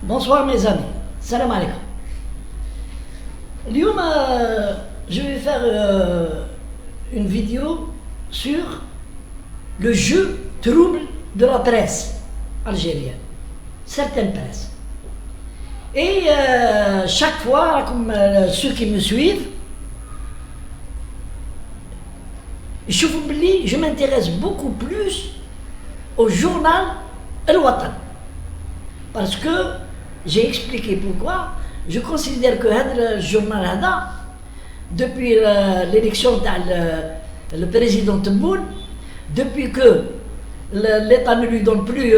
Bonsoir mes amis, salam alaikum. اليوم je vais faire une vidéo sur le jeu trouble de la presse algérienne, certaines presses. Et chaque fois, comme ceux qui me suivent, je m'intéresse beaucoup plus au journal El Watan. Parce que j'ai expliqué pourquoi. Je considère que le journal Hada, depuis l'élection du président Tebboune, depuis que l'État ne lui donne plus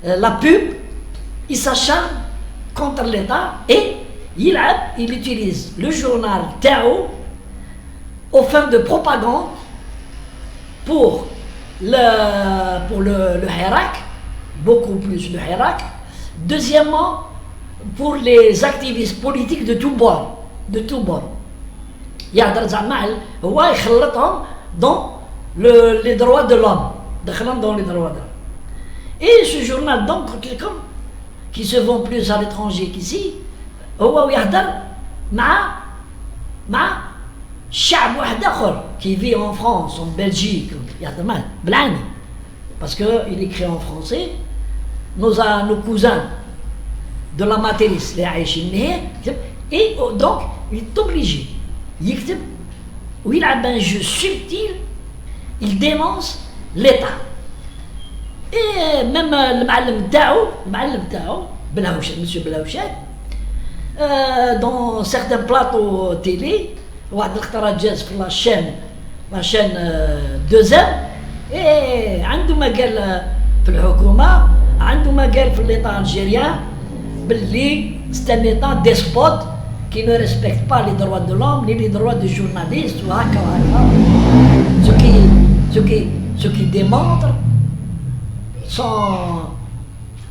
la pub, il s'acharne contre l'État et il utilise le journal Tao aux fins de propagande pour le Hirak, beaucoup plus le Hirak. Deuxièmement, pour les activistes politiques de tous bords. Il y a dans les droits de l'homme. Dans les droits de l'homme. Et ce journal, donc, qui se vend plus à l'étranger qu'ici, qui vit en France, en Belgique, parce qu'il écrit en français. Nos cousins de la matrice, et donc il est obligé. Il a un jeu subtil, il dénonce l'État. Et même le Ma'alem Tao, monsieur Blaouchet, dans certains plateaux télé, la chaîne 2M, et عندما قال في الحكومة عندما قال في l'État algérien باللي c'est un État despote qui ne respecte pas les droits de l'homme ni les droits des journalistes ou ce qui démontre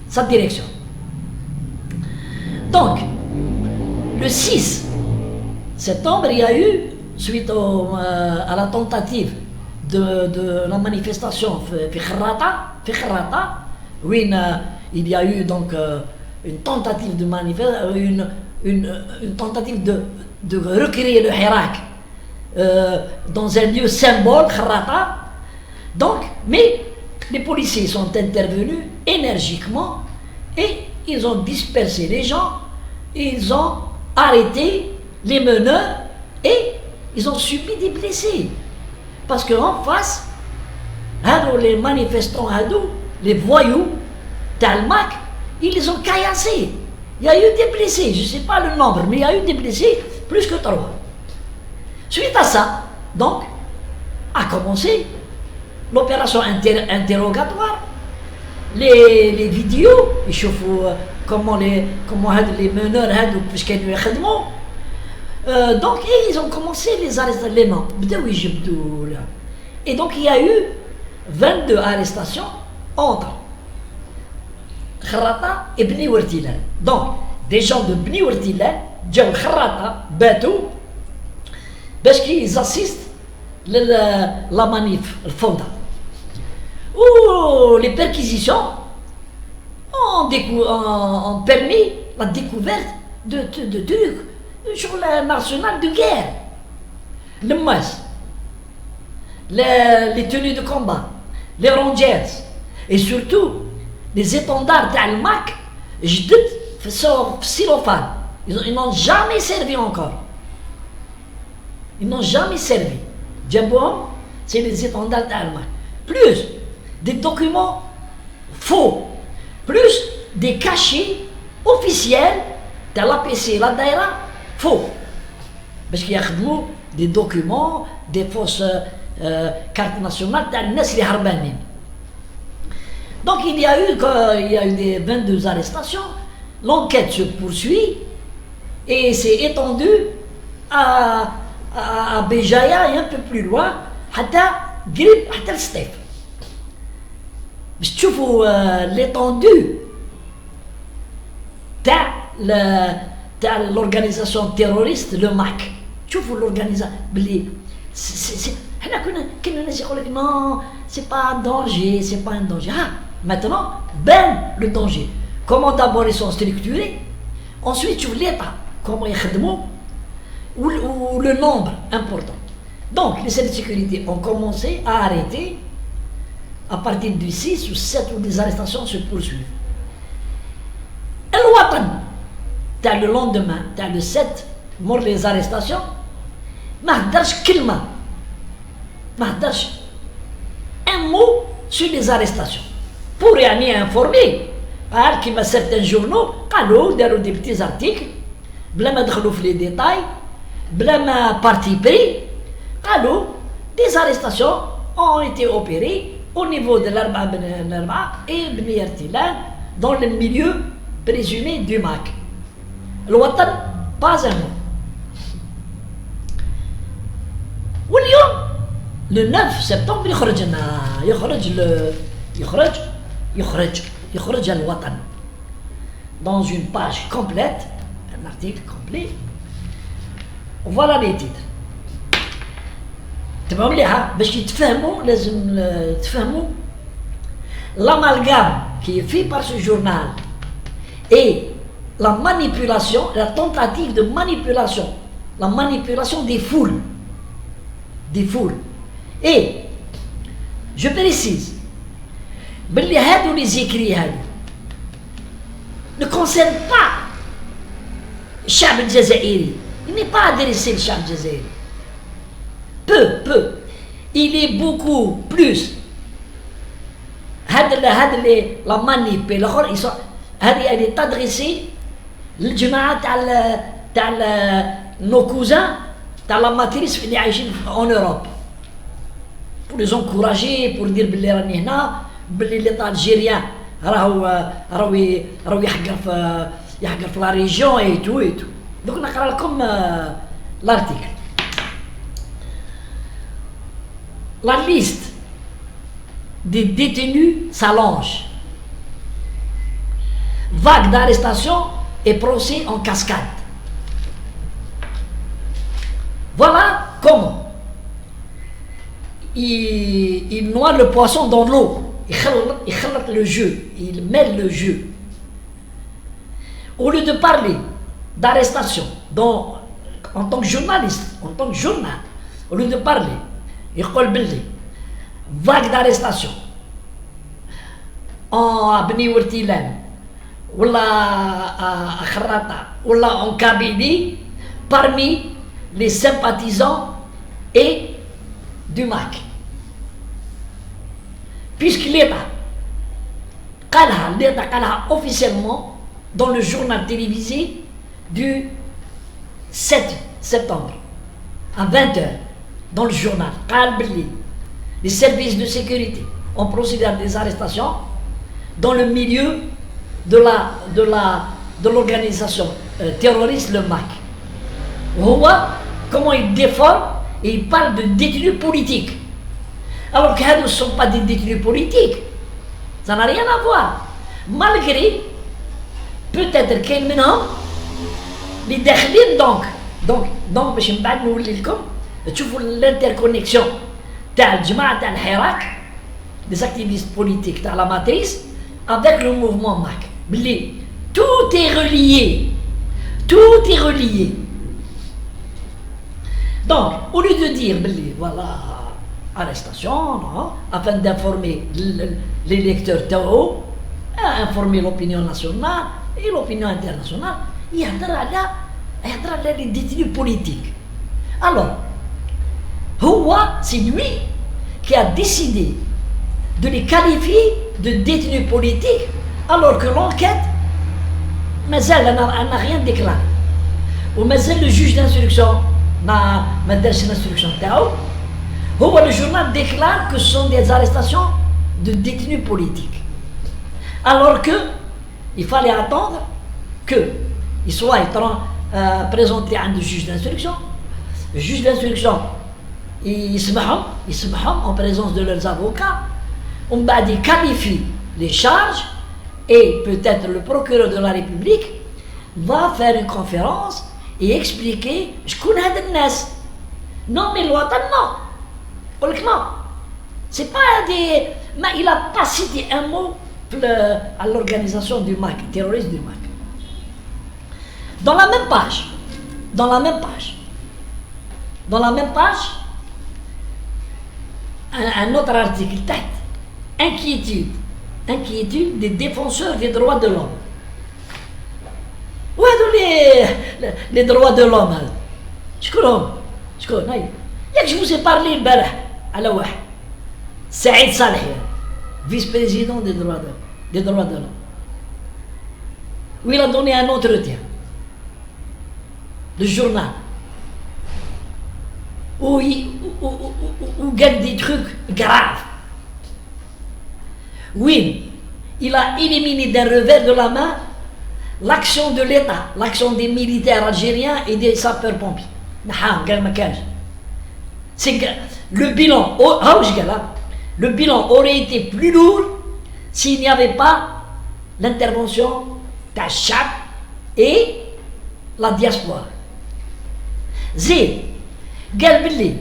sa direction. Donc le 6 septembre il y a eu, suite à la tentative de la manifestation في خراطة, où il y a eu donc une tentative de une tentative de recréer le Hirak dans un lieu symbole, Kharrata. Donc, mais les policiers sont intervenus énergiquement et ils ont dispersé les gens, ils ont arrêté les meneurs et ils ont subi des blessés. Parce qu'en face, les manifestants, les voyous, Talmac, ils les ont caillassés. Il y a eu des blessés, je ne sais pas le nombre, mais il y a eu des blessés, plus que 3. Suite à ça, donc, a commencé l'opération interrogatoire. Les vidéos, ils chauffent comment les meneurs, donc, et ils ont commencé les arrestations. Et donc, il y a eu 22 arrestations entre Kharrata et Bni Wertilan. Donc, des gens de Bni Wertilan, Djaou Kharrata, Batou, parce qu'ils assistent la manif, le Fonda. Où les perquisitions ont permis la découverte de trucs sur l'arsenal de guerre. Le MAS, les tenues de combat, les rangers, et surtout les étendards d'Almac, xylophane. Ils n'ont jamais servi encore. Ils n'ont jamais servi. Djabouam, c'est les étendards d'Almac. Plus des documents faux, plus des cachets officiels de l'APC, la Daïra, faux. Parce qu'il y a des documents, des fausses cartes nationales d'Al-Nas li Harbanin. Donc il y a eu des 22 arrestations, l'enquête se poursuit et c'est étendu à Béjaïa et un peu plus loin, hatta le Stef. Je trouve l'étendue de l'organisation terroriste, le MAC. Je trouve l'organisation. Non, c'est pas un danger, c'est pas un danger. Ah, Maintenant, ben le danger. Comment d'abord ils sont structurés, ensuite tu l'État, comment ils font, ou le nombre important. Donc les services de sécurité ont commencé à arrêter à partir du 6 ou 7 où les arrestations se poursuivent. Et le Watan, t'as le lendemain, t'as le 7, mort les arrestations, ما هدرش كلمة ما هدرش un mot sur les arrestations pour يعني informer. قال كيما certains journaux قالوا داروا des petits articles بلا ما دخلوا في les détails بلا ما parti pris قالوا des arrestations ont été opérées au niveau de l'Arba Ben Arba et Ben Yartilan dans le milieu présumé du MAC. Le Watan, pas un mot. واليوم le 9 septembre يخرج الوطن dans une page complète, un article complet. Voilà les titres. تبعوا مليحة باش يتفهموا لازم تفهموا l'amalgame qui est fait par ce journal et la manipulation, la tentative de manipulation, la manipulation des foules. Et je précise باللي هادو les écrits هادو ne concernent pas الشعب الجزائري. Il n'est pas adressé au chef الجزائري. Peu. Il est beaucoup plus. La manip et l'autre, elle est adressée للجماعة تاع nos cousins تاع la matrice اللي عايشين en Europe. Pour les encourager, pour dire باللي راني هنا باللي l'État algérien راهو يحقر في la région et tout. Donc نقرا لكم l'article. La liste des détenus s'allonge. Vague d'arrestations et procès en cascade. Voilà comment il noie le poisson dans l'eau. Il khalaط le jeu, il mêle le jeu. Au lieu de parler d'arrestation en tant que journaliste, en tant que journal, au lieu de parler, يقول باللي vague d'arrestation en بني ورتيلان ولا خراطة ولا en Kabylie parmi les sympathisants et du MAC. Puisque l'État قالها officiellement dans le journal télévisé du 7 septembre à 20h dans le journal, les services de sécurité ont procédé à des arrestations dans le milieu de l'organisation terroriste, le MAC. Comment il déforme et il parle de détenus politiques. Alors que ne sont pas des détenus politiques. Ça n'a rien à voir. Malgré, peut-être qu'il y a les داخلين donc باش من بعد نولي لكم تشوفوا l'interconnexion تاع الجماعة تاع الحراك des activistes politiques تاع la matrice avec le mouvement MAC. بلي tout est relié. Donc au lieu de dire بلي voilà arrestation afin d'informer les lecteurs تاعو, informer l'opinion nationale et l'opinion internationale, يهضر على les détenus politiques. Alors c'est lui qui a décidé de les qualifier de détenus politiques alors que l'enquête مازال n'a rien déclaré. ومازال le juge d'instruction ما دارش l'instruction تاعو. Le journal déclare que ce sont des arrestations de détenus politiques. Alors que il fallait attendre qu'ils soient présentés à un juge d'instruction. Le juge d'instruction ils se mettent en présence de leurs avocats. On va qualifier les charges et peut-être le procureur de la République va faire une conférence et expliquer non mais l'Ouatan non. C'est pas des... Mais il n'a pas cité un mot à l'organisation du MAC, terroriste du MAC. Dans la même page, un autre article, inquiétude des défenseurs des droits de l'homme. Où sont les droits de l'homme? شكون هاي ياك je vous ai parlé البارح على واحد سعيد صالح vice-président des droits de l'homme, où il a donné un entretien de journal où il gagne des trucs graves. Oui, il a éliminé d'un revers de la main l'action de l'État, l'action des militaires algériens et des sapeurs-pompiers. Le bilan aurait été plus lourd s'il n'y avait pas l'intervention d'Achab et la diaspora. Zid, Galbili,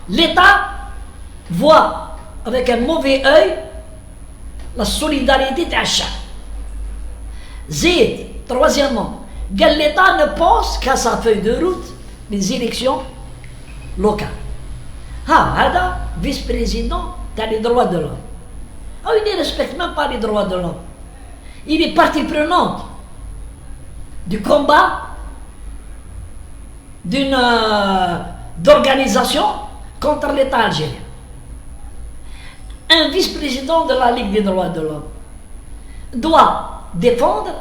l'État voit avec un mauvais œil la solidarité d'Achab. Zid, troisièmement, l'État ne pense qu'à sa feuille de route, les élections locales. Hada, vice-président des droits de l'homme. Il ne respecte même pas les droits de l'homme. Il est partie prenante du combat d'organisation contre l'État algérien. Un vice-président de la Ligue des droits de l'homme doit défendre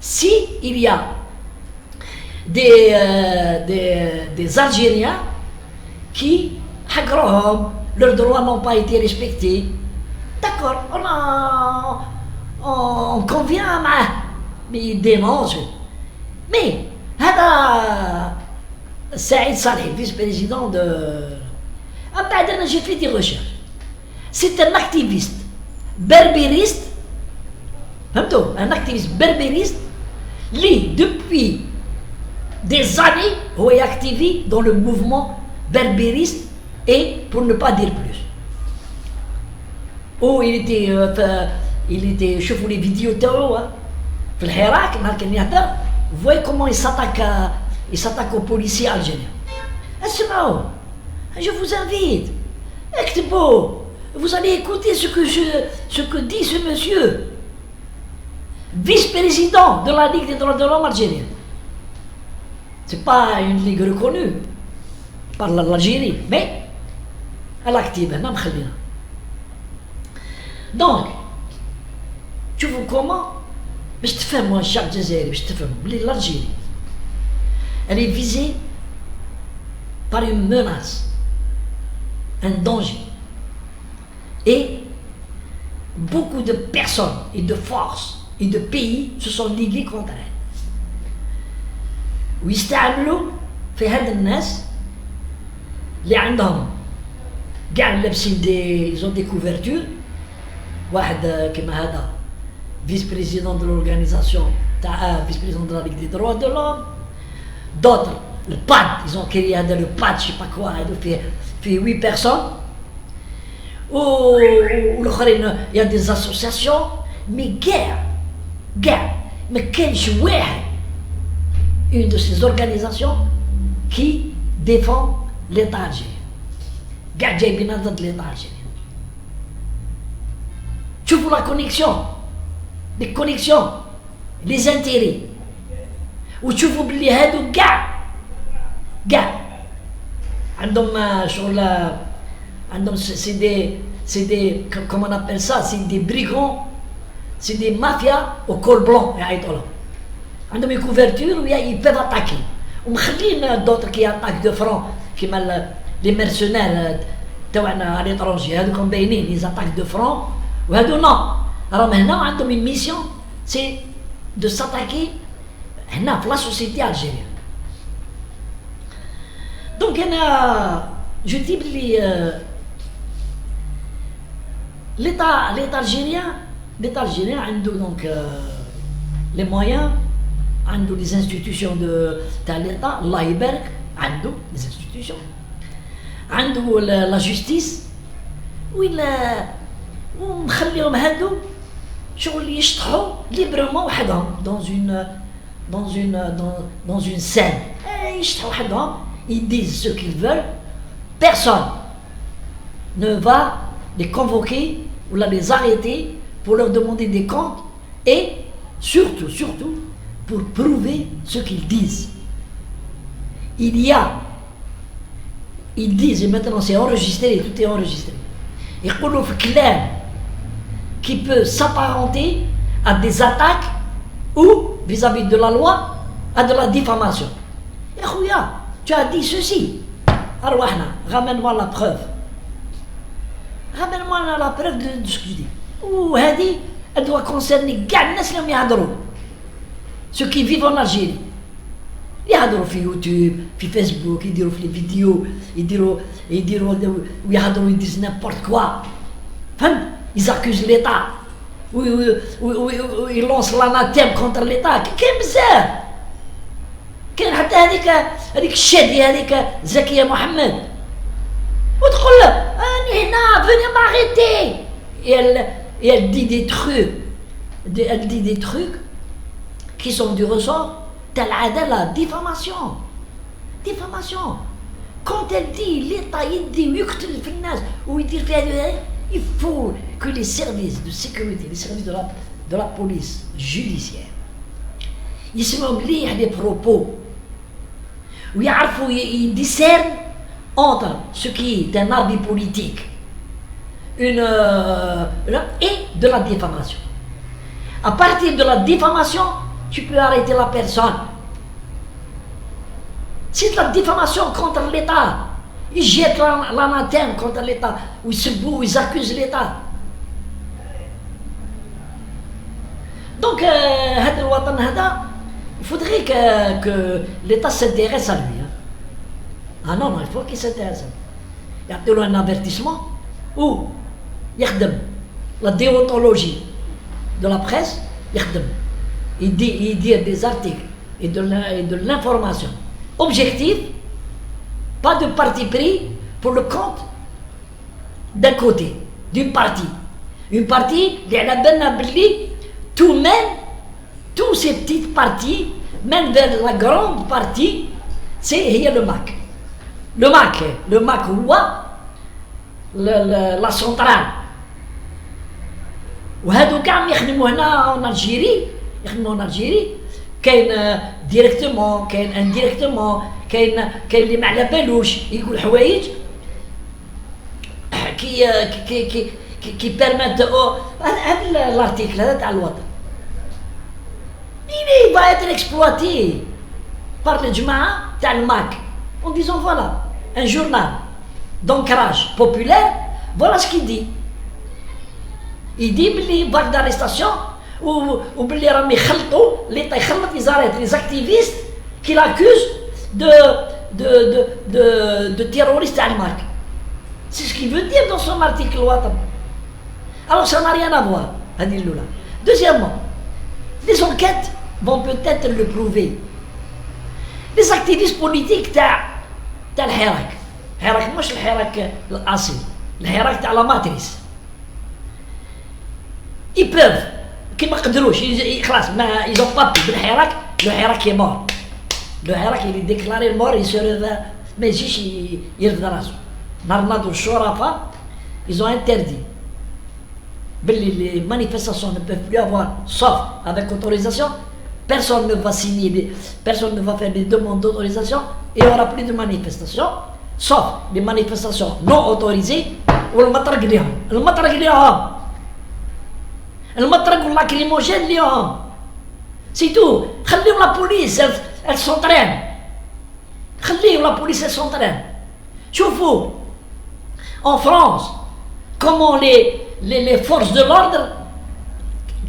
s'il y a des Algériens qui, leurs droits n'ont pas été respectés. D'accord, on convient, mais il dénonce. Mais, Saïd Saleh, vice-président de... j'ai fait des recherches. C'est un activiste berbériste, lui, depuis des années, est activé dans le mouvement berbériste et pour ne pas dire plus. Il était chef les vidéos في الحراك نهار كان يهدر. Vous voyez comment il s'attaque aux policiers algériens. اسمعوا, je vous invite, اكتبوا, vous allez écouter ce que dit ce monsieur, vice-président de la Ligue des droits de l'homme algérienne. C'est pas une ligue reconnue par l'Algérie, mais elle active, elle m'a. Donc, tu vois comment, باش تفهموا الشعب الجزائري, باش تفهموا بلي l'Algérie, elle est visée par une menace, un danger, et beaucoup de personnes et de forces et de pays se sont ligués contre elle. ويستعملوا في هاد الناس اللي عندهم كاع لابسين ils ont des couvertures. واحد كما هذا vice-président de l'organisation, vice-président de la Ligue des droits de l'homme, d'autres, le PAD, ils ont créé le PAD, je sais pas quoi, fait 8 personnes. Ou il y a des associations, mais guerre, mais quel jouet, une de ces organisations qui défend l'État algérien. Guerre جايبينها ضد l'État algérien. Tu vois la connexion, les connexions, les intérêts. Ou tu vois بلي هادو كاع عندهم شغل, عندهم c'est des comment on appelle ça, c'est des brigands, c'est des mafias au col blanc يعيطوا لهم. عندهم une couverture où ils peuvent attaquer. ومخلين d'autres qui attaquent de front كيما les mercenaires تاعنا à l'étranger, هادوكم باينين, ils attaquent de front. وهادو non, راهم هنا عندهم une mission, c'est de s'attaquer هنا في la société algérienne. Donc je dis بلي l'État algérien عنده donc les moyens, عنده les institutions تاع l'État, الله يبارك, عنده les institutions, عنده la justice, ومخليهم هادو شغل يشطحوا librement وحدهم dans une scène. يشطحوا وحدهم, ils disent ce qu'ils veulent. Personne ne va les convoquer ou les arrêter pour leur demander des comptes et surtout pour prouver ce qu'ils disent. Ils disent, et maintenant c'est enregistré, tout est enregistré. Ils disent في كلام qui peut s'apparenter à des attaques ou vis-à-vis de la loi à de la diffamation. Et Khouya, tu as dit ceci. Ramène-moi la preuve. Ramène-moi la preuve de ce que je dis. Ou Hadi, elle doit concerner ceux qui vivent en Algérie. يهضروا في يوتيوب في فيسبوك يديروا في الفيديو يديروا ويهضروا يديروا n'importe quoi. فهمت؟ ils accusent l'État ils lancent l'anathème contre l'État. كاين بزاف. كاين حتى هذيك الشادية هذيك زكية محمد وتقول له أنا هنا venez m'arrêter. Et elle dit des trucs qui sont du ressort tel la diffamation. Quand elle dit l'État يقتل في الناس ويدير في هذا, il faut que les services de sécurité, les services de la police judiciaire يسمعوا مليح des propos ويعرفوا يدiscernent entre ce qui est un arbitre politique et de la diffamation. À partir de la diffamation, tu peux arrêter la personne. C'est la diffamation contre l'État. Ils jettent l'anathème contre l'État, ou ils accusent l'État. Donc, il faudrait que l'État s'intéresse à lui. Ah non, il faut qu'il s'intéresse. Il y a un avertissement ou la déontologie de la presse. Il dit des articles et de l'information objective, pas de parti pris pour le compte d'un côté, d'une partie. Une partie, tout mène, tous ces petites parties mènent vers la grande partie, c'est le MAC. Le MAC la centrale. وهادو كاع يخدموا هنا en Algérie كاين ديريكتومون كاين انديريكتومون كاين اللي ما على بالوش يقول حوايج كي بيرميت هذا الارتيكل هذا تاع الوطن il va être exploité par الجماعه تاع الماك en disant voilà un journal d'ancrage populaire voilà ce qu'il dit. Il dit بلي vague d'arrestation وبلي راهم يخلطوا l'État يخلط les activistes qui l'accusent de terroristes à Al-Mak. C'est ce qu'il veut dire dans son article Watan. Alors ça n'a rien à voir. Deuxièmement, les enquêtes vont peut-être le prouver. Les activistes politiques تاع الحراك مش الحراك الأصيل الحراك تاع la matrice. Ils peuvent, qui ما قدروش خلاص ما ils ont pas pu بالحراك le حراك est mort. Le حراك il est déclaré mort, il se réveille ما يجيش يرفد راسه. نهار الشرفاء ils ont interdit les manifestations ne peuvent plus avoir sauf avec autorisation. Personne ne va signer, personne ne va faire des demandes d'autorisation et il n'y aura plus de manifestations sauf les manifestations non autorisées ou le matraq lacrymogène اليوم. C'est tout. خليهم la police elle s'entraîne. خليهم la police elle s'entraîne. شوفوا en France comment les forces de l'ordre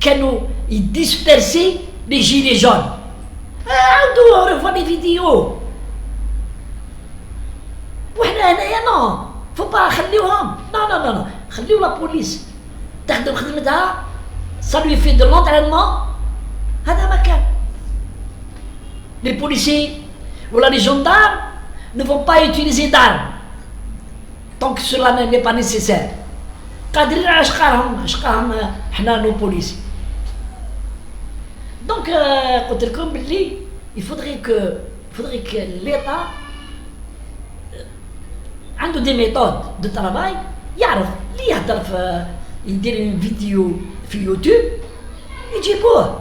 كانوا dispersaient les gilets jaunes. on revoit des vidéos. وحنا هنايا non faut pas خليوهم non خليو la police تخدم خدمتها. Ça lui fait de l'entraînement. هذا ما كان. Les policiers ou les gendarmes ne vont pas utiliser d'armes tant que cela n'est pas nécessaire. قادرين على اشقاهم حنا nos policiers. Donc, comme dit, il faudrait que l'État عنده des méthodes de travail يعرف اللي يهدر يدير une vidéo في يوتيوب يجيبوه.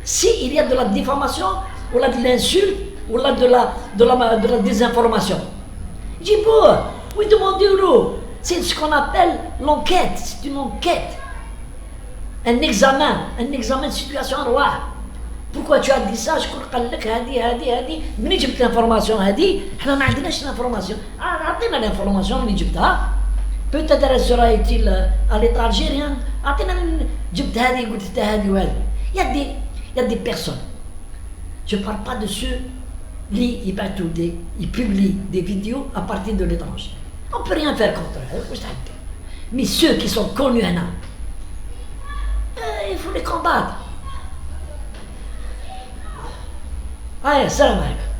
Si il y a de la diffamation ou de l'insulte ou de la désinformation, يجيبوه ويدموندوا. C'est ce qu'on appelle l'enquête, c'est une enquête, un examen de situation رواح. Pourquoi tu as dit ça? شكون قال لك هذه منين جبت الانفورماسيون هذه؟ حنا ما عندناش الانفورماسيون. عطينا الانفورماسيون اللي جبتها. Peut-être elle sera utile à l'étranger, rien. عطينا جبت هذه قلت هذه وهذه. Il y a des personnes. Je ne parle pas de ceux qui publient des vidéos à partir de l'étranger. On ne peut rien faire contre eux. Mais ceux qui sont connus, il faut les combattre. Allez, salam alaikum.